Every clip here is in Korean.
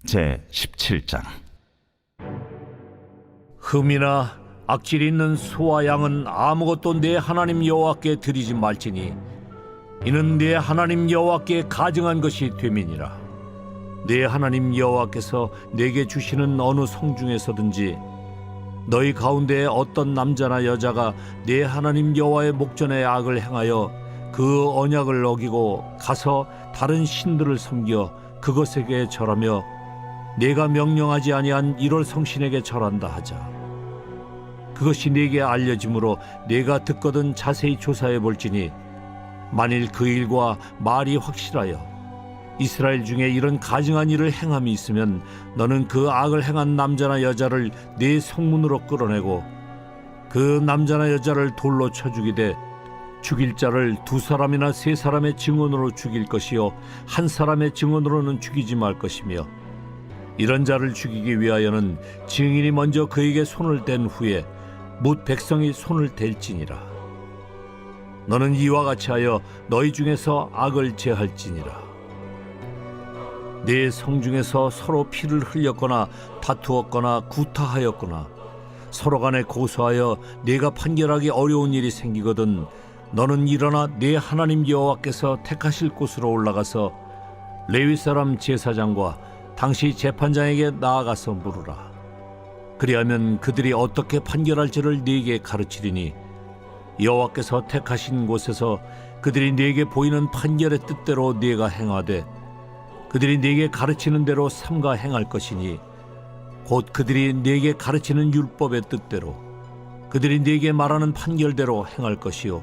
제 17장. 흠이나 악질이 있는 소와 양은 아무것도 내 하나님 여호와께 드리지 말지니 이는 내 하나님 여호와께 가증한 것이 됨이니라. 내 하나님 여호와께서 내게 주시는 어느 성 중에서든지 너희 가운데 어떤 남자나 여자가 내 하나님 여호와의 목전에 악을 행하여 그 언약을 어기고 가서 다른 신들을 섬겨 그것에게 절하며 내가 명령하지 아니한 이럴 성신에게 절한다 하자. 그것이 네게 알려짐으로 내가 듣거든 자세히 조사해 볼지니 만일 그 일과 말이 확실하여 이스라엘 중에 이런 가증한 일을 행함이 있으면 너는 그 악을 행한 남자나 여자를 네 성문으로 끌어내고 그 남자나 여자를 돌로 쳐 죽이되 죽일 자를 2사람이나 3사람의 증언으로 죽일 것이요 한 사람의 증언으로는 죽이지 말 것이며 이런 자를 죽이기 위하여는 증인이 먼저 그에게 손을 댄 후에 뭇 백성이 손을 댈지니라. 너는 이와 같이 하여 너희 중에서 악을 제할지니라. 네 성 중에서 서로 피를 흘렸거나 다투었거나 구타하였거나 서로 간에 고소하여 네가 판결하기 어려운 일이 생기거든 너는 일어나 네 하나님 여호와께서 택하실 곳으로 올라가서 레위 사람 제사장과 당시 재판장에게 나아가서 물으라. 그리하면 그들이 어떻게 판결할지를 네게 가르치리니 여호와께서 택하신 곳에서 그들이 네게 보이는 판결의 뜻대로 네가 행하되 그들이 네게 가르치는 대로 삼가 행할 것이니 곧 그들이 네게 가르치는 율법의 뜻대로 그들이 네게 말하는 판결대로 행할 것이요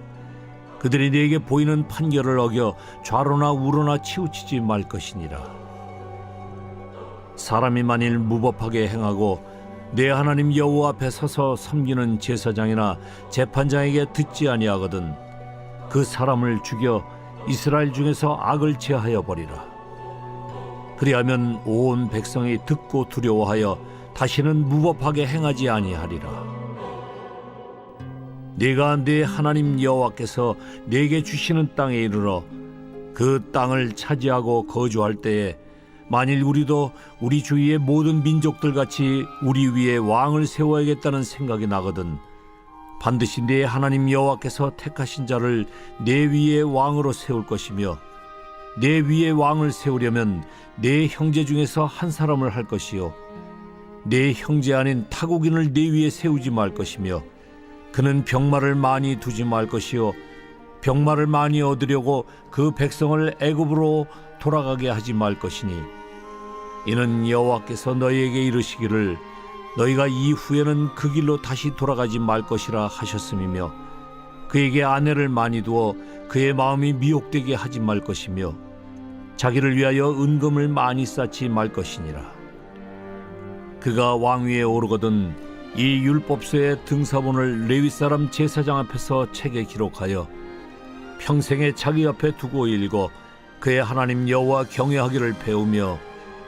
그들이 네게 보이는 판결을 어겨 좌로나 우로나 치우치지 말 것이니라. 사람이 만일 무법하게 행하고 내 하나님 여호와 앞에 서서 섬기는 제사장이나 재판장에게 듣지 아니하거든 그 사람을 죽여 이스라엘 중에서 악을 제하여 버리라. 그리하면 온 백성이 듣고 두려워하여 다시는 무법하게 행하지 아니하리라. 네가 네 하나님 여호와께서 네게 주시는 땅에 이르러 그 땅을 차지하고 거주할 때에 만일 우리도 우리 주위의 모든 민족들 같이 우리 위에 왕을 세워야겠다는 생각이 나거든 반드시 네 하나님 여호와께서 택하신 자를 네 위에 왕으로 세울 것이며 내 위에 왕을 세우려면 내 형제 중에서 한 사람을 할 것이요 내 형제 아닌 타국인을 내 위에 세우지 말 것이며 그는 병마를 많이 두지 말 것이요 병마를 많이 얻으려고 그 백성을 애굽으로 돌아가게 하지 말 것이니 이는 여호와께서 너희에게 이르시기를 너희가 이후에는 그 길로 다시 돌아가지 말 것이라 하셨음이며 그에게 아내를 많이 두어 그의 마음이 미혹되게 하지 말 것이며 자기를 위하여 은금을 많이 쌓지 말 것이니라. 그가 왕위에 오르거든 이 율법서의 등사본을 레위 사람 제사장 앞에서 책에 기록하여 평생에 자기 앞에 두고 읽어 그의 하나님 여호와 경외하기를 배우며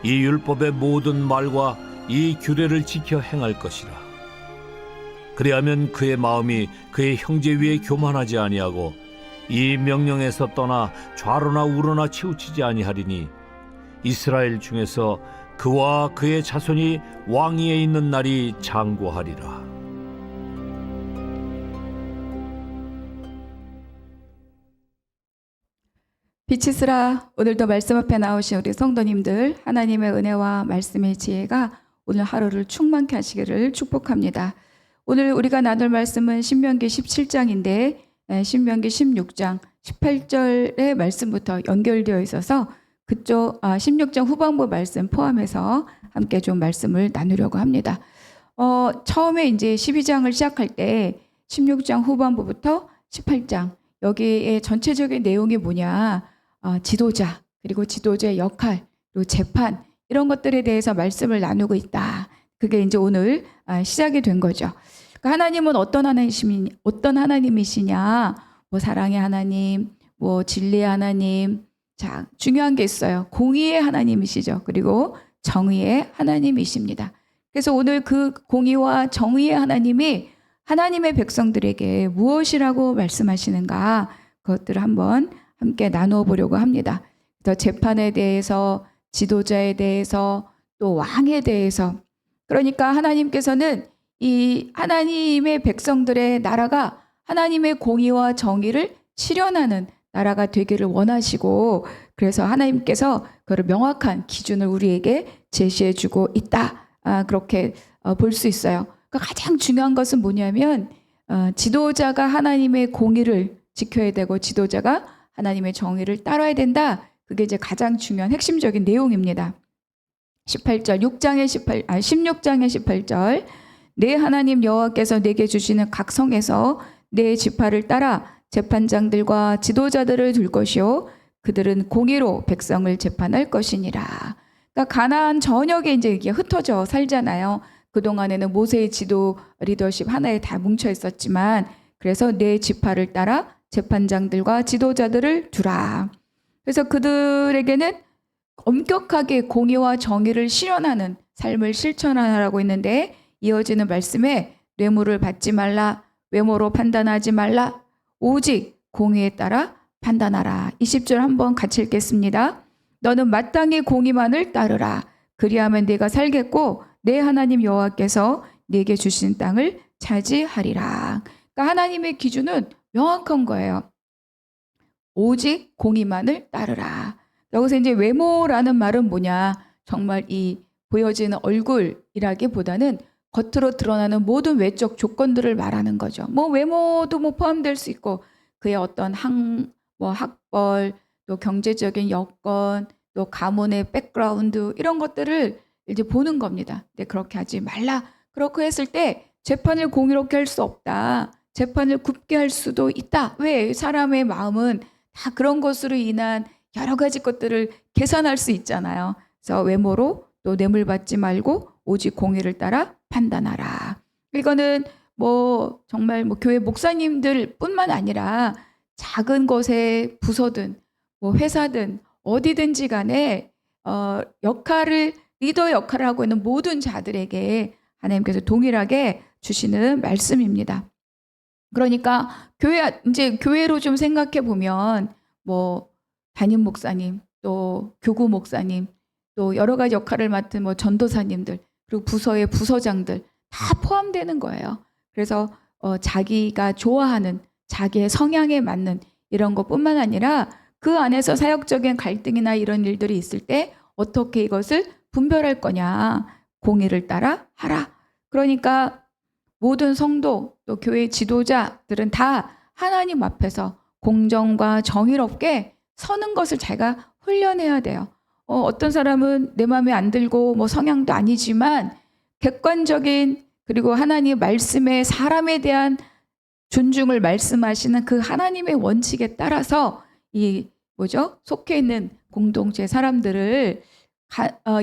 이 율법의 모든 말과 이 규례를 지켜 행할 것이라. 그리하면 그의 마음이 그의 형제 위에 교만하지 아니하고 이 명령에서 떠나 좌로나 우로나 치우치지 아니하리니 이스라엘 중에서 그와 그의 자손이 왕위에 있는 날이 장구하리라. 빛이스라. 오늘도 말씀 앞에 나오신 우리 성도님들 하나님의 은혜와 말씀의 지혜가 오늘 하루를 충만케 하시기를 축복합니다. 오늘 우리가 나눌 말씀은 신명기 17장인데 신명기 16장 18절의 말씀부터 연결되어 있어서 그쪽 16장 후반부 말씀 포함해서 함께 좀 말씀을 나누려고 합니다. 처음에 이제 12장을 시작할 때 16장 후반부부터 18장 여기에 전체적인 내용이 뭐냐? 지도자, 그리고 지도자의 역할, 그리고 재판 이런 것들에 대해서 말씀을 나누고 있다. 그게 이제 오늘 시작이 된 거죠. 그러니까 하나님은 어떤 하나님이시냐? 뭐 사랑의 하나님, 뭐 진리의 하나님. 자, 중요한 게 있어요. 공의의 하나님이시죠. 그리고 정의의 하나님이십니다. 그래서 오늘 그 공의와 정의의 하나님이 하나님의 백성들에게 무엇이라고 말씀하시는가? 그것들을 한번 함께 나누어 보려고 합니다. 재판에 대해서, 지도자에 대해서, 또 왕에 대해서. 그러니까 하나님께서는 이 하나님의 백성들의 나라가 하나님의 공의와 정의를 실현하는 나라가 되기를 원하시고, 그래서 하나님께서 그를 명확한 기준을 우리에게 제시해 주고 있다. 그렇게 볼 수 있어요. 그러니까 가장 중요한 것은 뭐냐면 지도자가 하나님의 공의를 지켜야 되고 지도자가 하나님의 정의를 따라야 된다. 그게 이제 가장 중요한 핵심적인 내용입니다. 16장의 18절. 내 하나님 여호와께서 내게 주시는 각 성에서 내 지파를 따라 재판장들과 지도자들을 둘 것이요 그들은 공의로 백성을 재판할 것이니라. 그러니까 가나안 전역에 이제 이게 흩어져 살잖아요. 그동안에는 모세의 지도 리더십 하나에 다 뭉쳐 있었지만, 그래서 내 지파를 따라 재판장들과 지도자들을 두라. 그래서 그들에게는 엄격하게 공의와 정의를 실현하는 삶을 실천하라고 했는데, 이어지는 말씀에 뇌물을 받지 말라, 외모로 판단하지 말라, 오직 공의에 따라 판단하라. 20절 한번 같이 읽겠습니다. 너는 마땅히 공의만을 따르라. 그리하면 네가 살겠고 내 하나님 여호와께서 네게 주신 땅을 차지하리라. 그러니까 하나님의 기준은 명확한 거예요. 오직 공의만을 따르라. 여기서 이제 외모라는 말은 뭐냐? 정말 이 보여지는 얼굴이라기보다는 겉으로 드러나는 모든 외적 조건들을 말하는 거죠. 뭐 외모도 뭐 포함될 수 있고 그의 어떤 학벌, 또 경제적인 여건, 또 가문의 백그라운드 이런 것들을 이제 보는 겁니다. 근데 그렇게 하지 말라. 그렇게 했을 때 재판을 공의롭게 할 수 없다. 재판을 굽게 할 수도 있다. 왜? 사람의 마음은 다 그런 것으로 인한 여러 가지 것들을 계산할 수 있잖아요. 그래서 외모로 또 뇌물 받지 말고 오직 공의를 따라 판단하라. 이거는 뭐 정말 뭐 교회 목사님들 뿐만 아니라 작은 것에 부서든 뭐 회사든 어디든지 간에 리더 역할을 하고 있는 모든 자들에게 하나님께서 동일하게 주시는 말씀입니다. 그러니까 교회로 좀 생각해 보면 뭐 담임 목사님, 또 교구 목사님, 또 여러 가지 역할을 맡은 뭐 전도사님들, 그리고 부서의 부서장들 다 포함되는 거예요. 그래서 자기가 좋아하는 자기의 성향에 맞는 이런 것뿐만 아니라 그 안에서 사역적인 갈등이나 이런 일들이 있을 때 어떻게 이것을 분별할 거냐. 공의를 따라 하라. 그러니까 모든 성도 또 교회 지도자들은 다 하나님 앞에서 공정과 정의롭게 서는 것을 자기가 훈련해야 돼요. 어떤 사람은 내 마음에 안 들고 뭐 성향도 아니지만 객관적인, 그리고 하나님 말씀에 사람에 대한 존중을 말씀하시는 그 하나님의 원칙에 따라서 속해 있는 공동체 사람들을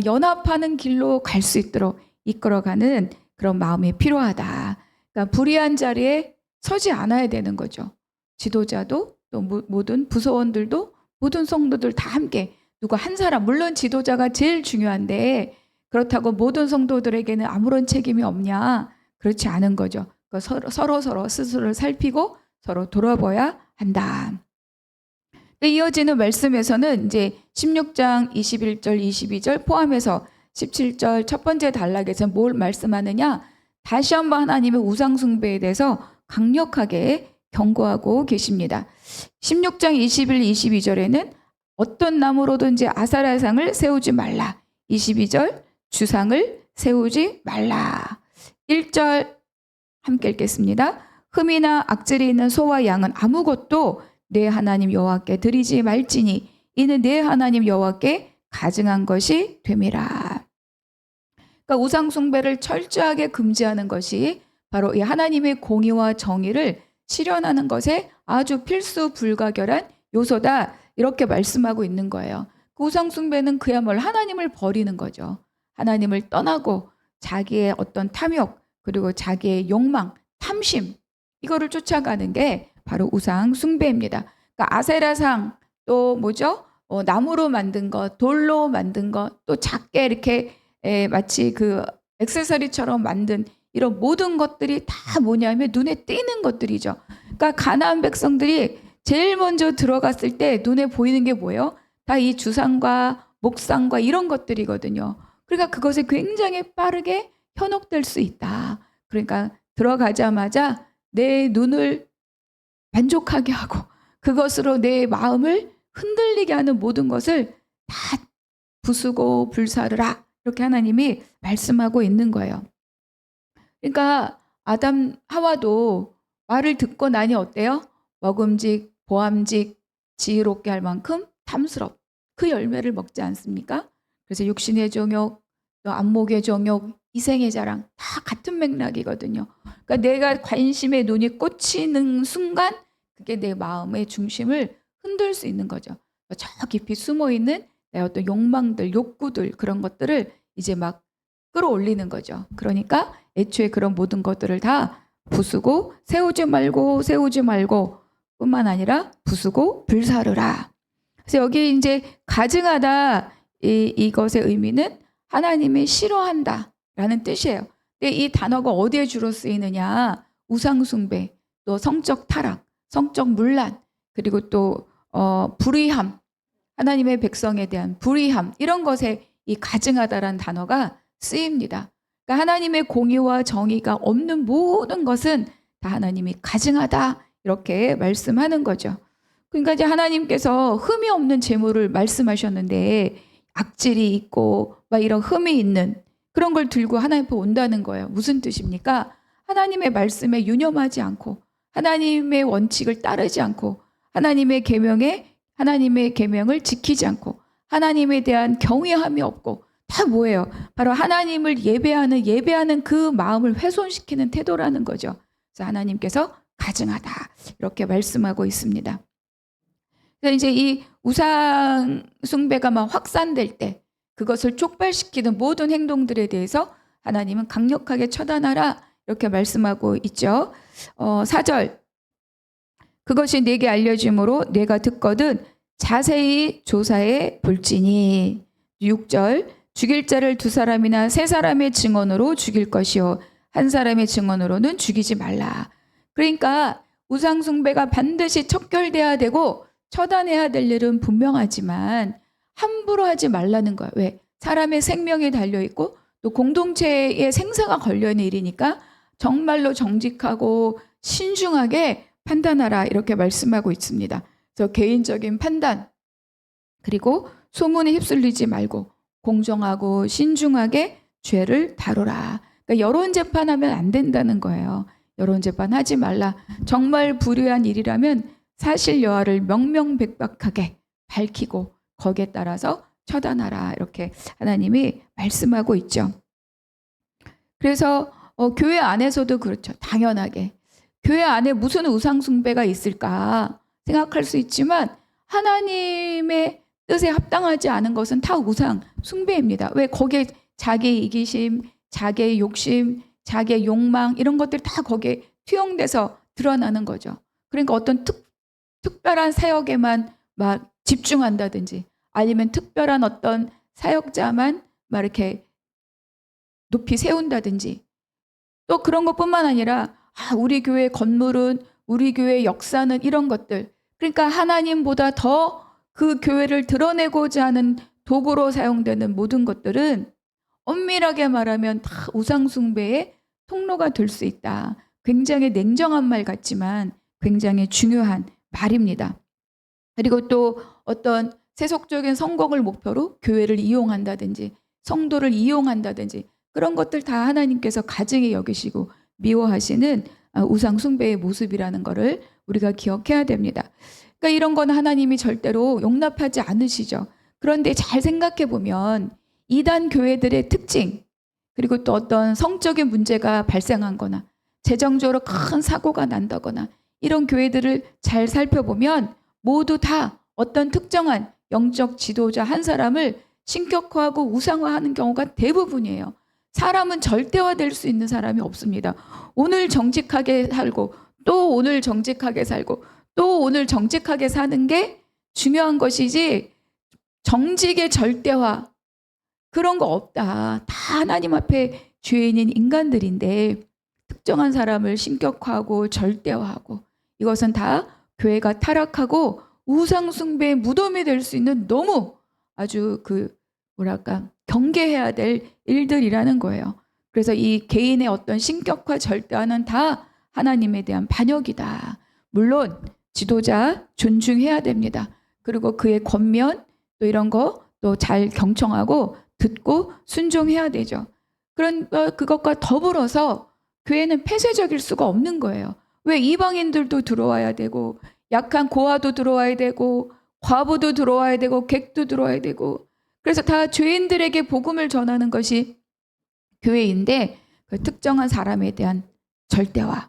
연합하는 길로 갈 수 있도록 이끌어가는 그런 마음이 필요하다. 그러니까 불의한 자리에 서지 않아야 되는 거죠. 지도자도 또 모든 부서원들도 모든 성도들 다 함께, 누가 한 사람, 물론 지도자가 제일 중요한데 그렇다고 모든 성도들에게는 아무런 책임이 없냐? 그렇지 않은 거죠. 그러니까 서로 스스로를 살피고 서로 돌아봐야 한다. 이어지는 말씀에서는 이제 16장 21절, 22절 포함해서 17절 첫 번째 단락에서 뭘 말씀하느냐? 다시 한번 하나님의 우상 숭배에 대해서 강력하게 경고하고 계십니다. 16장 21, 22절에는 어떤 나무로든지 아사라상을 세우지 말라. 22절 주상을 세우지 말라. 1절 함께 읽겠습니다. 흠이나 악질이 있는 소와 양은 아무것도 내 하나님 여호와께 드리지 말지니 이는 내 하나님 여호와께 가증한 것이 됨이라. 그러니까 우상 숭배를 철저하게 금지하는 것이 바로 이 하나님의 공의와 정의를 실현하는 것에 아주 필수 불가결한 요소다. 이렇게 말씀하고 있는 거예요. 그 우상 숭배는 그야말로 하나님을 버리는 거죠. 하나님을 떠나고 자기의 어떤 탐욕, 그리고 자기의 욕망, 탐심, 이거를 쫓아가는 게 바로 우상 숭배입니다. 그러니까 아세라상, 또 나무로 만든 것, 돌로 만든 것, 또 작게 이렇게 마치 그 액세서리처럼 만든 이런 모든 것들이 다 뭐냐면 눈에 띄는 것들이죠. 그러니까 가나안 백성들이 제일 먼저 들어갔을 때 눈에 보이는 게 뭐예요? 다 이 주상과 목상과 이런 것들이거든요. 그러니까 그것에 굉장히 빠르게 현혹될 수 있다. 그러니까 들어가자마자 내 눈을 만족하게 하고 그것으로 내 마음을 흔들리게 하는 모든 것을 다 부수고 불사르라. 이렇게 하나님이 말씀하고 있는 거예요. 그러니까 아담 하와도 말을 듣고 나니 어때요? 먹음직, 보암직, 지혜롭게 할 만큼 탐스럽. 그 열매를 먹지 않습니까? 그래서 육신의 정욕, 또 안목의 정욕, 이생의 자랑 다 같은 맥락이거든요. 그러니까 내가 관심의 눈이 꽂히는 순간 그게 내 마음의 중심을 흔들 수 있는 거죠. 저 깊이 숨어있는 내 어떤 욕망들, 욕구들 그런 것들을 이제 막 끌어올리는 거죠. 그러니까 애초에 그런 모든 것들을 다 부수고 세우지 말고 뿐만 아니라 부수고 불사르라. 그래서 여기 이제 가증하다 이것의 의미는 하나님이 싫어한다라는 뜻이에요. 근데 이 단어가 어디에 주로 쓰이느냐? 우상 숭배, 또 성적 타락, 성적 문란, 그리고 또 불의함, 하나님의 백성에 대한 불의함 이런 것에 이 가증하다라는 단어가 쓰입니다. 그러니까 하나님의 공의와 정의가 없는 모든 것은 다 하나님이 가증하다 이렇게 말씀하는 거죠. 그러니까 이제 하나님께서 흠이 없는 재물을 말씀하셨는데 악질이 있고 막 이런 흠이 있는 그런 걸 들고 하나님 앞에 온다는 거예요. 무슨 뜻입니까? 하나님의 말씀에 유념하지 않고 하나님의 원칙을 따르지 않고 하나님의 계명을 지키지 않고 하나님에 대한 경외함이 없고 다 뭐예요? 바로 하나님을 예배하는 그 마음을 훼손시키는 태도라는 거죠. 그래서 하나님께서 가증하다 이렇게 말씀하고 있습니다. 그래서 이제 이 우상 숭배가 막 확산될 때 그것을 촉발시키는 모든 행동들에 대해서 하나님은 강력하게 처단하라 이렇게 말씀하고 있죠. 4절 그것이 내게 알려짐으로 내가 듣거든 자세히 조사해 볼지니. 6절 죽일 자를 2사람이나 3사람의 증언으로 죽일 것이요 한 사람의 증언으로는 죽이지 말라. 그러니까 우상 숭배가 반드시 척결돼야 되고 처단해야 될 일은 분명하지만 함부로 하지 말라는 거예요. 왜? 사람의 생명이 달려있고 또 공동체의 생사가 걸려있는 일이니까 정말로 정직하고 신중하게 판단하라 이렇게 말씀하고 있습니다. 그래서 개인적인 판단 그리고 소문에 휩쓸리지 말고 공정하고 신중하게 죄를 다루라. 그러니까 여론 재판하면 안 된다는 거예요. 여론 재판하지 말라. 정말 불의한 일이라면 사실 여하를 명명백백하게 밝히고 거기에 따라서 처단하라 이렇게 하나님이 말씀하고 있죠. 그래서 교회 안에서도 그렇죠. 당연하게 교회 안에 무슨 우상 숭배가 있을까 생각할 수 있지만 하나님의 뜻에 합당하지 않은 것은 다 우상 숭배입니다. 왜? 거기에 자기 이기심, 자기의 욕심, 자기의 욕망 이런 것들이 다 거기에 투영돼서 드러나는 거죠. 그러니까 어떤 특별한 사역에만 막 집중한다든지 아니면 특별한 어떤 사역자만 막 이렇게 높이 세운다든지 또 그런 것뿐만 아니라 우리 교회 건물은 우리 교회 역사는 이런 것들 그러니까 하나님보다 더 그 교회를 드러내고자 하는 도구로 사용되는 모든 것들은 엄밀하게 말하면 다 우상 숭배의 통로가 될 수 있다. 굉장히 냉정한 말 같지만 굉장히 중요한 말입니다. 그리고 또 어떤 세속적인 성공을 목표로 교회를 이용한다든지 성도를 이용한다든지 그런 것들 다 하나님께서 가증히 여기시고 미워하시는 우상 숭배의 모습이라는 것을 우리가 기억해야 됩니다. 그러니까 이런 건 하나님이 절대로 용납하지 않으시죠. 그런데 잘 생각해 보면 이단 교회들의 특징 그리고 또 어떤 성적인 문제가 발생한 거나 재정적으로 큰 사고가 난다거나 이런 교회들을 잘 살펴보면 모두 다 어떤 특정한 영적 지도자 한 사람을 신격화하고 우상화하는 경우가 대부분이에요. 사람은 절대화될 수 있는 사람이 없습니다. 오늘 정직하게 살고 또 오늘 정직하게 살고 또 오늘 정직하게 사는 게 중요한 것이지 정직의 절대화 그런 거 없다. 다 하나님 앞에 죄인인 인간들인데 특정한 사람을 신격화하고 절대화하고 이것은 다 교회가 타락하고 우상 숭배의 무덤이 될 수 있는 너무 아주 경계해야 될 일들이라는 거예요. 그래서 이 개인의 어떤 신격화 절대화는 다 하나님에 대한 반역이다. 물론 지도자 존중해야 됩니다. 그리고 그의 권면 또 이런 거 또 잘 경청하고 듣고 순종해야 되죠. 그런 그것과 더불어서 교회는 폐쇄적일 수가 없는 거예요. 왜 이방인들도 들어와야 되고 약한 고아도 들어와야 되고 과부도 들어와야 되고 객도 들어와야 되고 그래서 다 죄인들에게 복음을 전하는 것이 교회인데 그 특정한 사람에 대한 절대화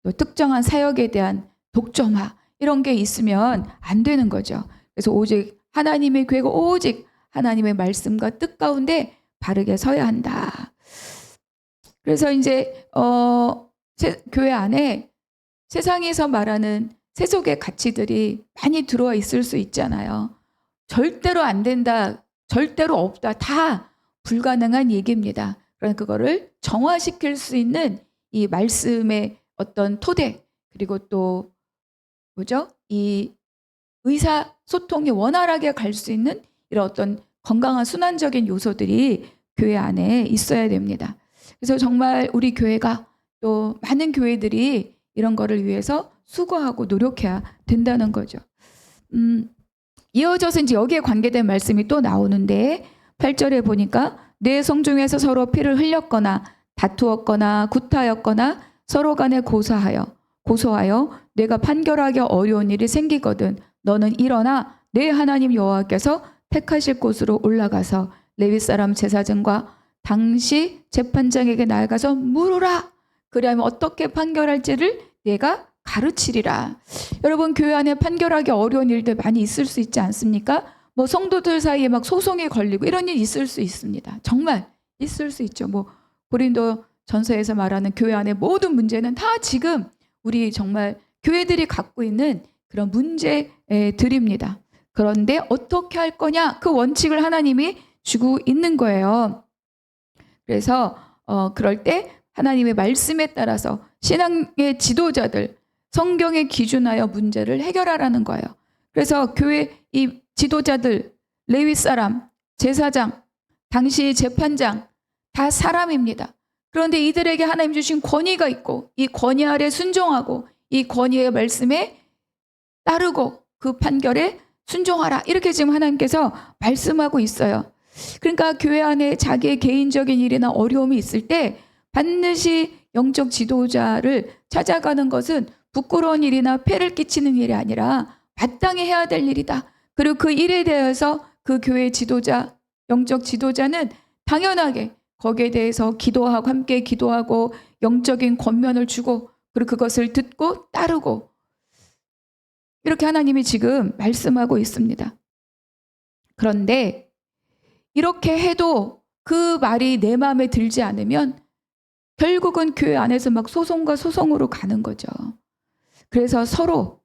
또 특정한 사역에 대한 독점화 이런 게 있으면 안 되는 거죠. 그래서 오직 하나님의 교회가 오직 하나님의 말씀과 뜻 가운데 바르게 서야 한다. 그래서 이제 교회 안에 세상에서 말하는 세속의 가치들이 많이 들어와 있을 수 있잖아요. 절대로 안 된다, 절대로 없다, 다 불가능한 얘기입니다. 그러니까 그거를 정화시킬 수 있는 이 말씀의 어떤 토대 그리고 또 뭐죠? 이 의사소통이 원활하게 갈 수 있는 이런 어떤 건강한 순환적인 요소들이 교회 안에 있어야 됩니다. 그래서 정말 우리 교회가 또 많은 교회들이 이런 거를 위해서 수고하고 노력해야 된다는 거죠. 이어져서 이제 여기에 관계된 말씀이 또 나오는데 8절에 보니까 내 성중에서 서로 피를 흘렸거나 다투었거나 구타였거나 서로 간에 고소하여 내가 판결하기 어려운 일이 생기거든 너는 일어나 내 하나님 여호와께서 택하실 곳으로 올라가서 레위 사람 제사장과 당시 재판장에게 나아가서 물으라. 그리하면 어떻게 판결할지를 내가 가르치리라. 여러분 교회 안에 판결하기 어려운 일들 많이 있을 수 있지 않습니까? 뭐 성도들 사이에 막 소송이 걸리고 이런 일 있을 수 있습니다. 정말 있을 수 있죠. 뭐 고린도 전서에서 말하는 교회 안의 모든 문제는 다 지금 우리 정말 교회들이 갖고 있는 그런 문제들입니다. 그런데 어떻게 할 거냐? 그 원칙을 하나님이 주고 있는 거예요. 그래서 그럴 때 하나님의 말씀에 따라서 신앙의 지도자들, 성경에 기준하여 문제를 해결하라는 거예요. 그래서 교회 이 지도자들, 레위 사람, 제사장, 당시 재판장 다 사람입니다. 그런데 이들에게 하나님 주신 권위가 있고 이 권위 아래 순종하고 이 권위의 말씀에 따르고 그 판결에 순종하라. 이렇게 지금 하나님께서 말씀하고 있어요. 그러니까 교회 안에 자기의 개인적인 일이나 어려움이 있을 때 반드시 영적 지도자를 찾아가는 것은 부끄러운 일이나 폐를 끼치는 일이 아니라 마땅히 해야 될 일이다. 그리고 그 일에 대해서 그 교회 지도자, 영적 지도자는 당연하게 거기에 대해서 기도하고 함께 기도하고 영적인 권면을 주고 그리고 그것을 듣고 따르고 이렇게 하나님이 지금 말씀하고 있습니다. 그런데 이렇게 해도 그 말이 내 마음에 들지 않으면 결국은 교회 안에서 막 소송과 소송으로 가는 거죠. 그래서 서로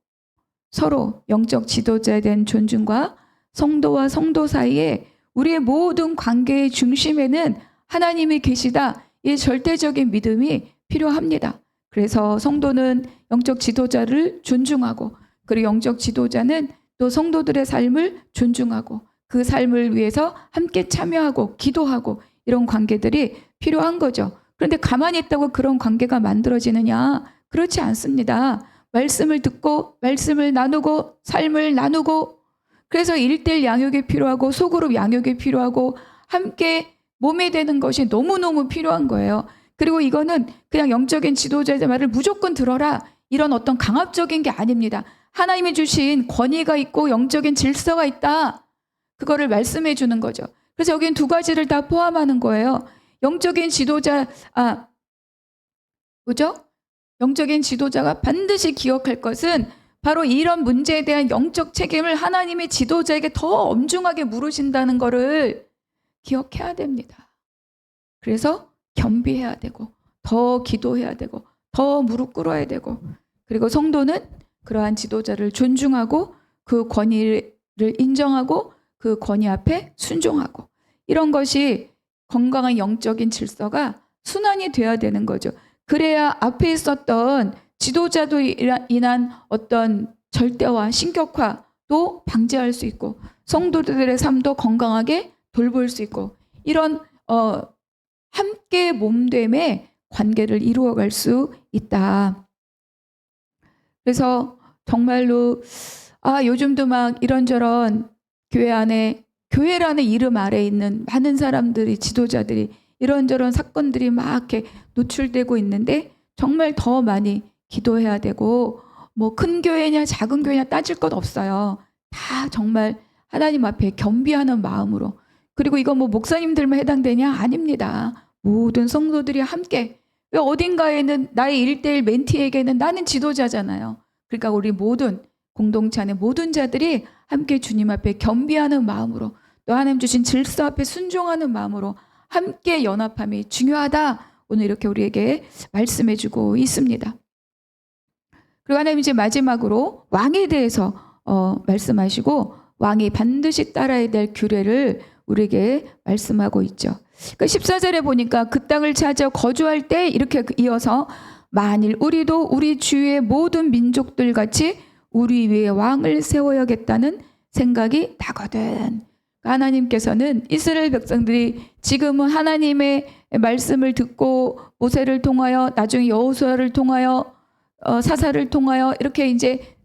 영적 지도자에 대한 존중과 성도와 성도 사이에 우리의 모든 관계의 중심에는 하나님이 계시다. 이 절대적인 믿음이 필요합니다. 그래서 성도는 영적 지도자를 존중하고 그리고 영적 지도자는 또 성도들의 삶을 존중하고 그 삶을 위해서 함께 참여하고 기도하고 이런 관계들이 필요한 거죠. 그런데 가만히 있다고 그런 관계가 만들어지느냐? 그렇지 않습니다. 말씀을 듣고 말씀을 나누고 삶을 나누고 그래서 1:1 양육이 필요하고 소그룹 양육이 필요하고 함께 몸이 되는 것이 너무너무 필요한 거예요. 그리고 이거는 그냥 영적인 지도자의 말을 무조건 들어라 이런 어떤 강압적인 게 아닙니다. 하나님이 주신 권위가 있고 영적인 질서가 있다. 그거를 말씀해 주는 거죠. 그래서 여기는 두 가지를 다 포함하는 거예요. 영적인 지도자, 뭐죠? 영적인 지도자가 반드시 기억할 것은 바로 이런 문제에 대한 영적 책임을 하나님의 지도자에게 더 엄중하게 물으신다는 것을 기억해야 됩니다. 그래서 겸비해야 되고 더 기도해야 되고 더 무릎 꿇어야 되고 그리고 성도는 그러한 지도자를 존중하고 그 권위를 인정하고 그 권위 앞에 순종하고 이런 것이 건강한 영적인 질서가 순환이 돼야 되는 거죠. 그래야 앞에 있었던 지도자도 인한 어떤 절대화, 신격화도 방지할 수 있고 성도들의 삶도 건강하게 돌볼 수 있고 이런 함께 몸됨의 관계를 이루어갈 수 있다. 그래서 정말로 요즘도 막 이런저런 교회라는 이름 아래 있는 많은 사람들이, 지도자들이 이런저런 사건들이 막 이렇게 노출되고 있는데 정말 더 많이 기도해야 되고, 뭐 큰 교회냐 작은 교회냐 따질 것 없어요. 다 정말 하나님 앞에 겸비하는 마음으로. 그리고 이거 뭐 목사님들만 해당되냐? 아닙니다. 모든 성도들이 함께. 왜 어딘가에는 나의 1:1 멘티에게는 나는 지도자잖아요. 그러니까 우리 모든 공동체 안에 모든 자들이 함께 주님 앞에 겸비하는 마음으로, 또 하나님 주신 질서 앞에 순종하는 마음으로 함께 연합함이 중요하다. 오늘 이렇게 우리에게 말씀해 주고 있습니다. 그리고 하나님 이제 마지막으로 왕에 대해서 말씀하시고, 왕이 반드시 따라야 될 규례를 우리에게 말씀하고 있죠. 그 14절에 보니까 그 땅을 찾아 거주할 때 이렇게 이어서 만일 우리도 우리 주위의 모든 민족들 같이 우리 위에 왕을 세워야겠다는 생각이 나거든. 하나님께서는 이스라엘 백성들이 지금은 하나님의 말씀을 듣고 모세를 통하여, 나중에 여호수아를 통하여, 사사를 통하여 이렇게 이제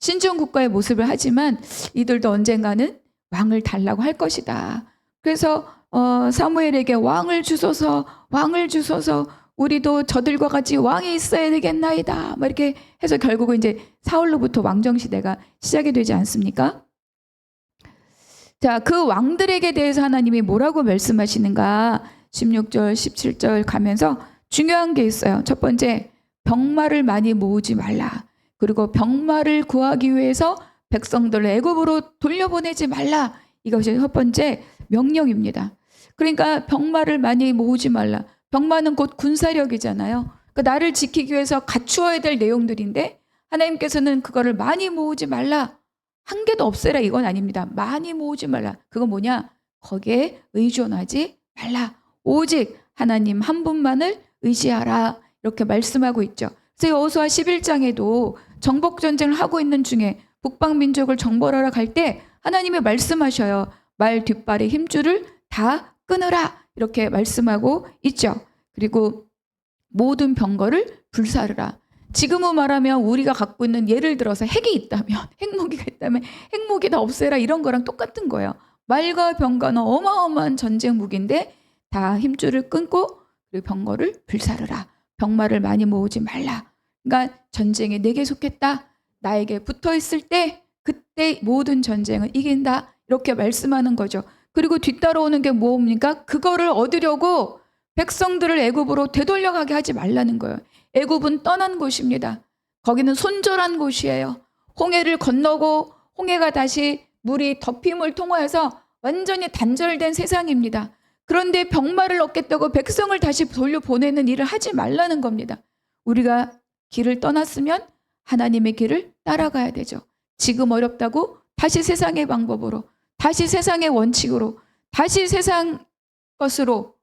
신중 국가의 모습을 하지만 이들도 언젠가는 왕을 달라고 할 것이다. 그래서 사무엘에게 왕을 주소서, 왕을 주소서, 우리도 저들과 같이 왕이 있어야 되겠나이다. 막 이렇게 해서 결국은 이제 사울로부터 왕정 시대가 시작이 되지 않습니까? 자, 그 왕들에게 대해서 하나님이 뭐라고 말씀하시는가? 16절, 17절 가면서 중요한 게 있어요. 첫 번째, 병마를 많이 모으지 말라. 그리고 병마를 구하기 위해서 백성들을 애굽으로 돌려보내지 말라. 이것이 첫 번째 명령입니다. 그러니까 병마를 많이 모으지 말라. 병마는 곧 군사력이잖아요. 그러니까 나를 지키기 위해서 갖추어야 될 내용들인데 하나님께서는 그거를 많이 모으지 말라. 한 개도 없애라 이건 아닙니다. 많이 모으지 말라. 그건 뭐냐? 거기에 의존하지 말라. 오직 하나님 한 분만을 의지하라. 이렇게 말씀하고 있죠. 그래서 여호수아 11장에도 정복 전쟁을 하고 있는 중에 북방 민족을 정벌하러 갈 때 하나님이 말씀하셔요. 말 뒷발의 힘줄을 다 끊으라. 이렇게 말씀하고 있죠. 그리고 모든 병거를 불사르라. 지금은 말하면 우리가 갖고 있는, 예를 들어서 핵이 있다면, 핵무기가 있다면 핵무기 다 없애라 이런 거랑 똑같은 거예요. 말과 병거는 어마어마한 전쟁 무기인데 다 힘줄을 끊고 그리고 병거를 불사르라. 병마를 많이 모으지 말라. 그러니까 전쟁에 내게 속했다. 나에게 붙어 있을 때 그때 모든 전쟁은 이긴다. 이렇게 말씀하는 거죠. 그리고 뒤따라오는 게 뭡니까? 그거를 얻으려고 백성들을 애굽으로 되돌려가게 하지 말라는 거예요. 애굽은 떠난 곳입니다. 거기는 손절한 곳이에요. 홍해를 건너고 홍해가 다시 물이 덮임을 통하여서 완전히 단절된 세상입니다. 그런데 병마를 얻겠다고 백성을 다시 돌려보내는 일을 하지 말라는 겁니다. 우리가 길을 떠났으면 하나님의 길을 따라가야 되죠. 지금 어렵다고 다시 세상의 방법으로, 다시 세상의 원칙으로, 다시 세상 것으로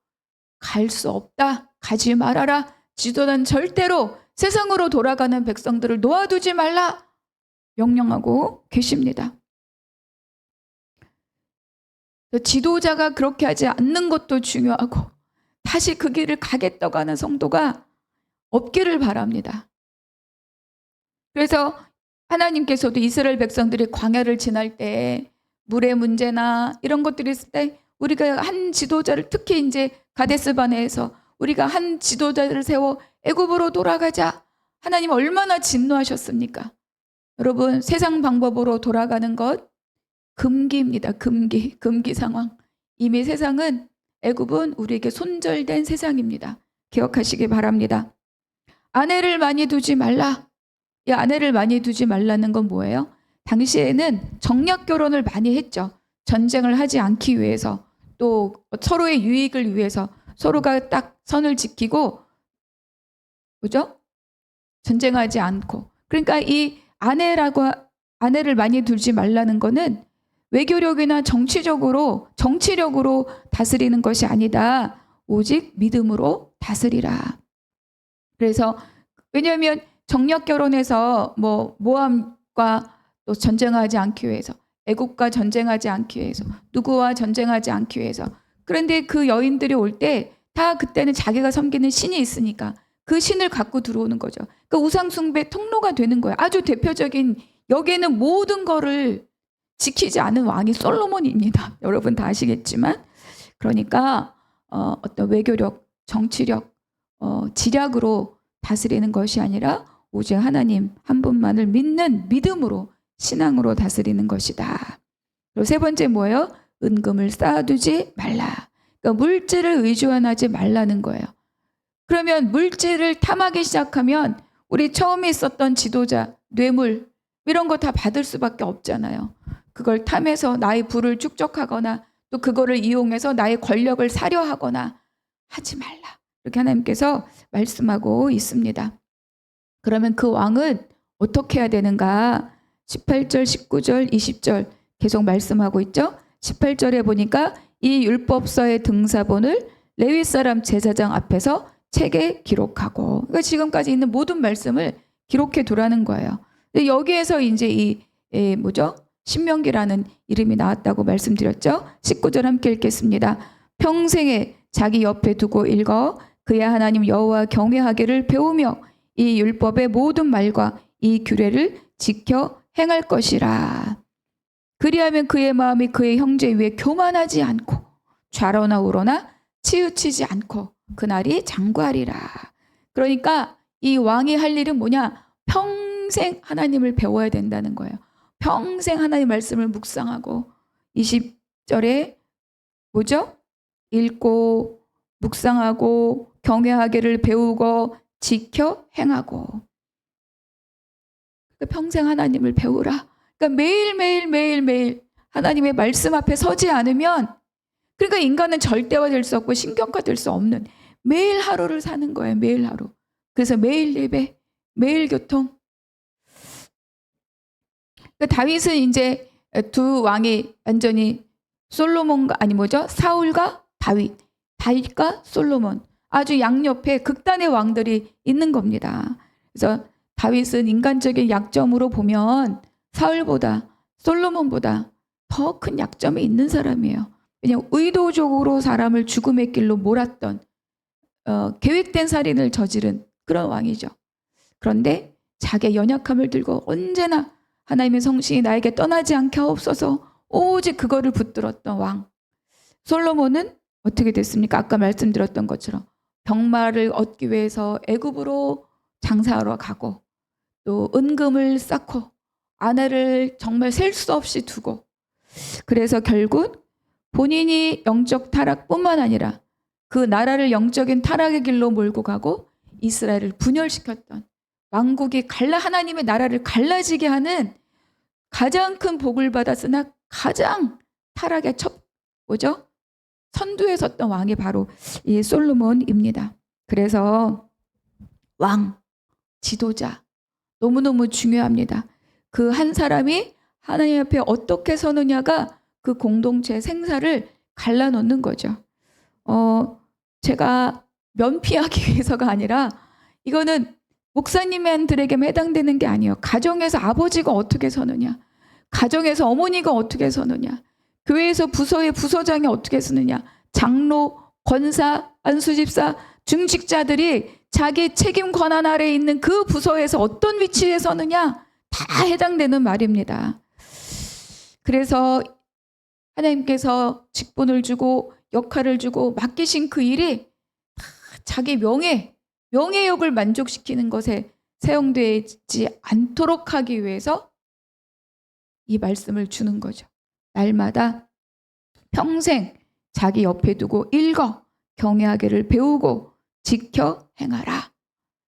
갈 수 없다. 가지 말아라. 지도는 절대로 세상으로 돌아가는 백성들을 놓아두지 말라. 명령하고 계십니다. 지도자가 그렇게 하지 않는 것도 중요하고 다시 그 길을 가겠다고 하는 성도가 없기를 바랍니다. 그래서 하나님께서도 이스라엘 백성들이 광야를 지날 때 물의 문제나 이런 것들이 있을 때 우리가 한 지도자를, 특히 이제 가데스바네에서 우리가 한 지도자를 세워 애굽으로 돌아가자. 하나님 얼마나 진노하셨습니까? 여러분, 세상 방법으로 돌아가는 것 금기입니다. 금기 상황. 이미 세상은, 애굽은 우리에게 손절된 세상입니다. 기억하시기 바랍니다. 아내를 많이 두지 말라. 이 아내를 많이 두지 말라는 건 뭐예요? 당시에는 정략 결혼을 많이 했죠. 전쟁을 하지 않기 위해서, 또 서로의 유익을 위해서 서로가 딱 선을 지키고, 그죠? 전쟁하지 않고. 그러니까 이 아내를 많이 두지 말라는 거는 외교력이나 정치력으로 다스리는 것이 아니다. 오직 믿음으로 다스리라. 그래서 왜냐하면 정략 결혼해서 모함과 또 전쟁하지 않기 위해서 애국과 전쟁하지 않기 위해서, 누구와 전쟁하지 않기 위해서. 그런데 그 여인들이 올 때 다 그때는 자기가 섬기는 신이 있으니까 그 신을 갖고 들어오는 거죠. 그 우상숭배 통로가 되는 거예요. 아주 대표적인, 여기에는 모든 거를 지키지 않은 왕이 솔로몬입니다. 여러분 다 아시겠지만. 그러니까 어떤 외교력, 정치력, 지략으로 다스리는 것이 아니라 오직 하나님 한 분만을 믿는 믿음으로, 신앙으로 다스리는 것이다. 그리고 세 번째 뭐예요? 은금을 쌓아두지 말라. 그러니까 물질을 의존하지 말라는 거예요. 그러면 물질을 탐하기 시작하면 우리 처음에 있었던 지도자, 뇌물 이런 거 다 받을 수밖에 없잖아요. 그걸 탐해서 나의 부를 축적하거나 또 그거를 이용해서 나의 권력을 사려 하거나 하지 말라. 이렇게 하나님께서 말씀하고 있습니다. 그러면 그 왕은 어떻게 해야 되는가? 18절, 19절, 20절 계속 말씀하고 있죠. 18절에 보니까 이 율법서의 등사본을 레위 사람 제사장 앞에서 책에 기록하고, 그러니까 지금까지 있는 모든 말씀을 기록해 두라는 거예요. 여기에서 이제 뭐죠? 신명기라는 이름이 나왔다고 말씀드렸죠. 19절 함께 읽겠습니다. 평생에 자기 옆에 두고 읽어 그의 하나님 여호와 경외하기를 배우며 이 율법의 모든 말과 이 규례를 지켜 행할 것이라. 그리하면 그의 마음이 그의 형제 위에 교만하지 않고 좌로나 우로나 치우치지 않고 그날이 장구하리라. 그러니까 이 왕이 할 일은 뭐냐? 평생 하나님을 배워야 된다는 거예요. 평생 하나님 말씀을 묵상하고, 20절에 뭐죠? 읽고 묵상하고 경외하기를 배우고 지켜 행하고. 그러니까 평생 하나님을 배우라. 그러니까 매일매일 하나님의 말씀 앞에 서지 않으면, 그러니까 인간은 절대화될 수 없고 신격화될 수 없는 매일 하루를 사는 거예요. 매일 하루. 그래서 매일 예배, 매일 교통. 그러니까 다윗은 이제 두 왕이 완전히 솔로몬과, 아니 뭐죠? 사울과 다윗, 다윗과 솔로몬, 아주 양옆에 극단의 왕들이 있는 겁니다. 그래서 다윗은 인간적인 약점으로 보면 사울보다, 솔로몬보다 더 큰 약점이 있는 사람이에요. 그냥 의도적으로 사람을 죽음의 길로 몰았던, 계획된 살인을 저지른 그런 왕이죠. 그런데 자기의 연약함을 들고 언제나 하나님의 성신이 나에게 떠나지 않게 하옵소서 오직 그거를 붙들었던 왕. 솔로몬은 어떻게 됐습니까? 아까 말씀드렸던 것처럼 병마를 얻기 위해서 애굽으로 장사하러 가고, 또 은금을 쌓고 아내를 정말 셀 수 없이 두고, 그래서 결국 본인이 영적 타락뿐만 아니라 그 나라를 영적인 타락의 길로 몰고 가고 이스라엘을 분열시켰던, 왕국이 하나님의 나라를 갈라지게 하는 가장 큰 복을 받았으나 가장 타락의 뭐죠? 선두에 섰던 왕이 바로 이 솔로몬입니다. 그래서 왕, 지도자 너무너무 중요합니다. 그 한 사람이 하나님 앞에 어떻게 서느냐가 그 공동체 생사를 갈라놓는 거죠. 제가 면피하기 위해서가 아니라 이거는 목사님들에게만 해당되는 게 아니에요. 가정에서 아버지가 어떻게 서느냐, 가정에서 어머니가 어떻게 서느냐, 교회에서 부서의 부서장이 어떻게 서느냐, 장로, 권사, 안수집사, 중직자들이 자기 책임 권한 아래에 있는 그 부서에서 어떤 위치에 서느냐 다 해당되는 말입니다. 그래서 하나님께서 직분을 주고 역할을 주고 맡기신 그 일이 다 자기 명예욕을 만족시키는 것에 사용되지 않도록 하기 위해서 이 말씀을 주는 거죠. 날마다 평생 자기 옆에 두고 읽어 경외하기를 배우고 지켜 행하라.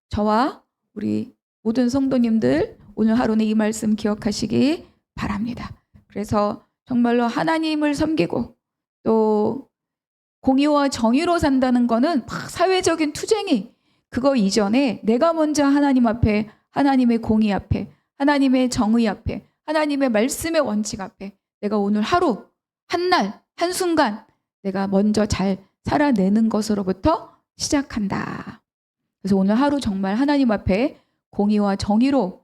저와 우리 모든 성도님들 오늘 하루는 이 말씀 기억하시기 바랍니다. 그래서 정말로 하나님을 섬기고 또 공의와 정의로 산다는 거는 막 사회적인 투쟁이, 그거 이전에 내가 먼저 하나님 앞에, 하나님의 공의 앞에, 하나님의 정의 앞에, 하나님의 말씀의 원칙 앞에 내가 오늘 하루, 한날, 한순간 내가 먼저 잘 살아내는 것으로부터 시작한다. 그래서 오늘 하루 정말 하나님 앞에 공의와 정의로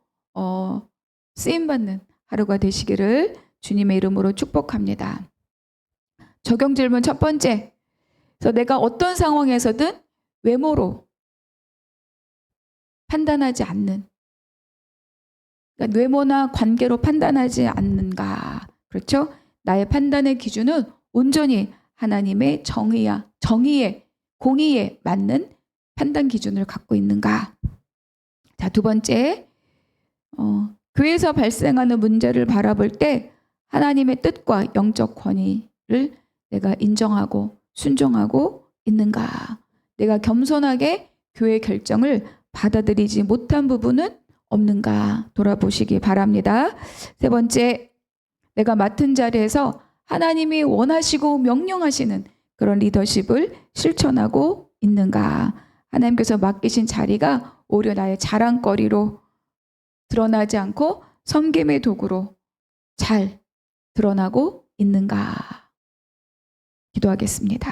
쓰임받는 하루가 되시기를 주님의 이름으로 축복합니다. 적용 질문 첫 번째. 그래서 내가 어떤 상황에서든 외모로 판단하지 않는, 그러니까 외모나 관계로 판단하지 않는가. 그렇죠? 나의 판단의 기준은 온전히 하나님의 정의에, 공의에 맞는 판단 기준을 갖고 있는가. 자, 두 번째, 교회에서 발생하는 문제를 바라볼 때 하나님의 뜻과 영적 권위를 내가 인정하고 순종하고 있는가. 내가 겸손하게 교회 결정을 받아들이지 못한 부분은 없는가 돌아보시기 바랍니다. 세 번째, 내가 맡은 자리에서 하나님이 원하시고 명령하시는 그런 리더십을 실천하고 있는가. 하나님께서 맡기신 자리가 오히려 나의 자랑거리로 드러나지 않고 섬김의 도구로 잘 드러나고 있는가. 기도하겠습니다.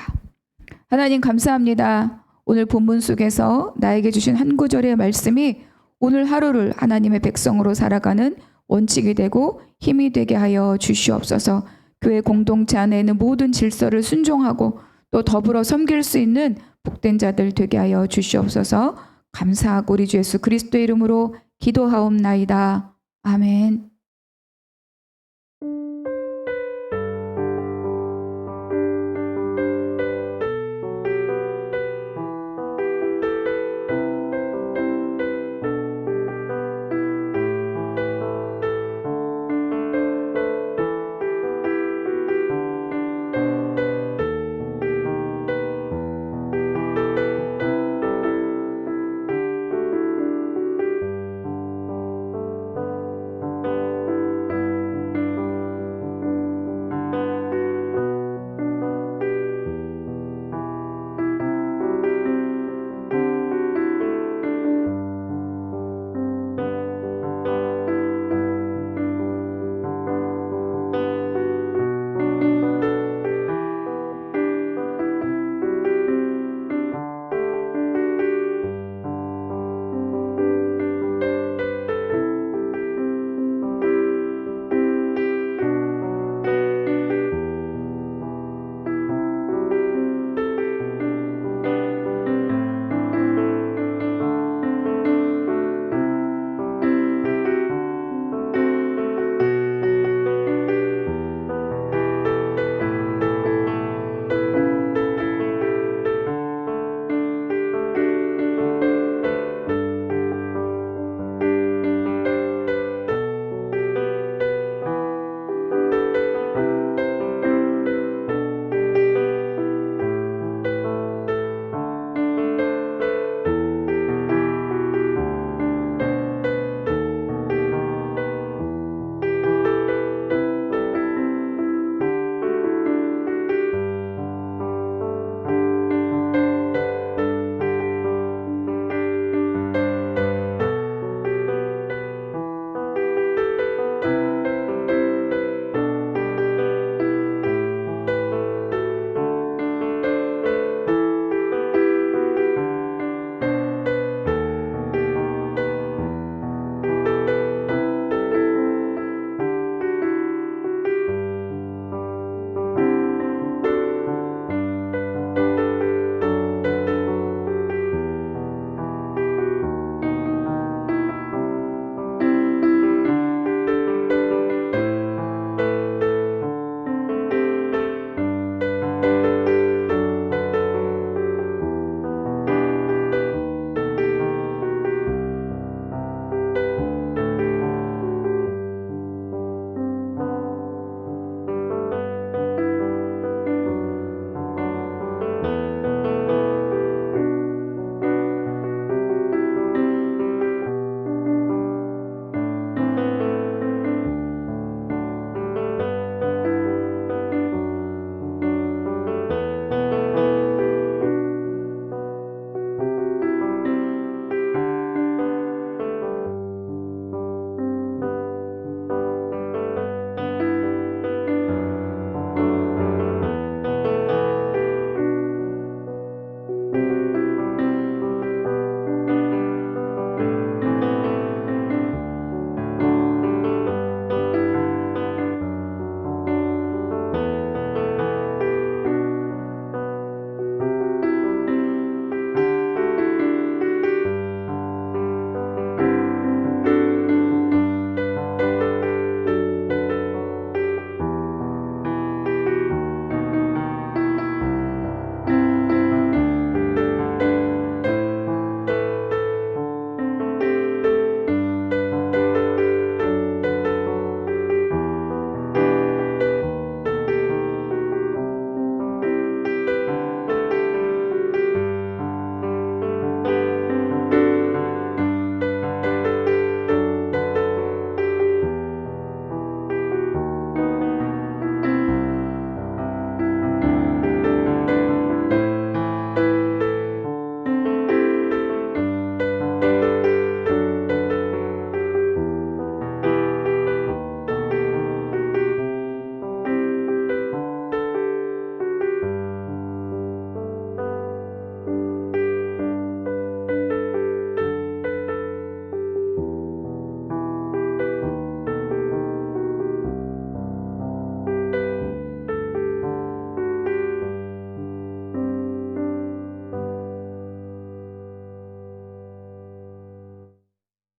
하나님 감사합니다. 오늘 본문 속에서 나에게 주신 한 구절의 말씀이 오늘 하루를 하나님의 백성으로 살아가는 원칙이 되고 힘이 되게 하여 주시옵소서. 교회 공동체 안에 있는 모든 질서를 순종하고 또 더불어 섬길 수 있는 복된 자들 되게 하여 주시옵소서. 감사하고 우리 주 예수 그리스도의 이름으로 기도하옵나이다. 아멘.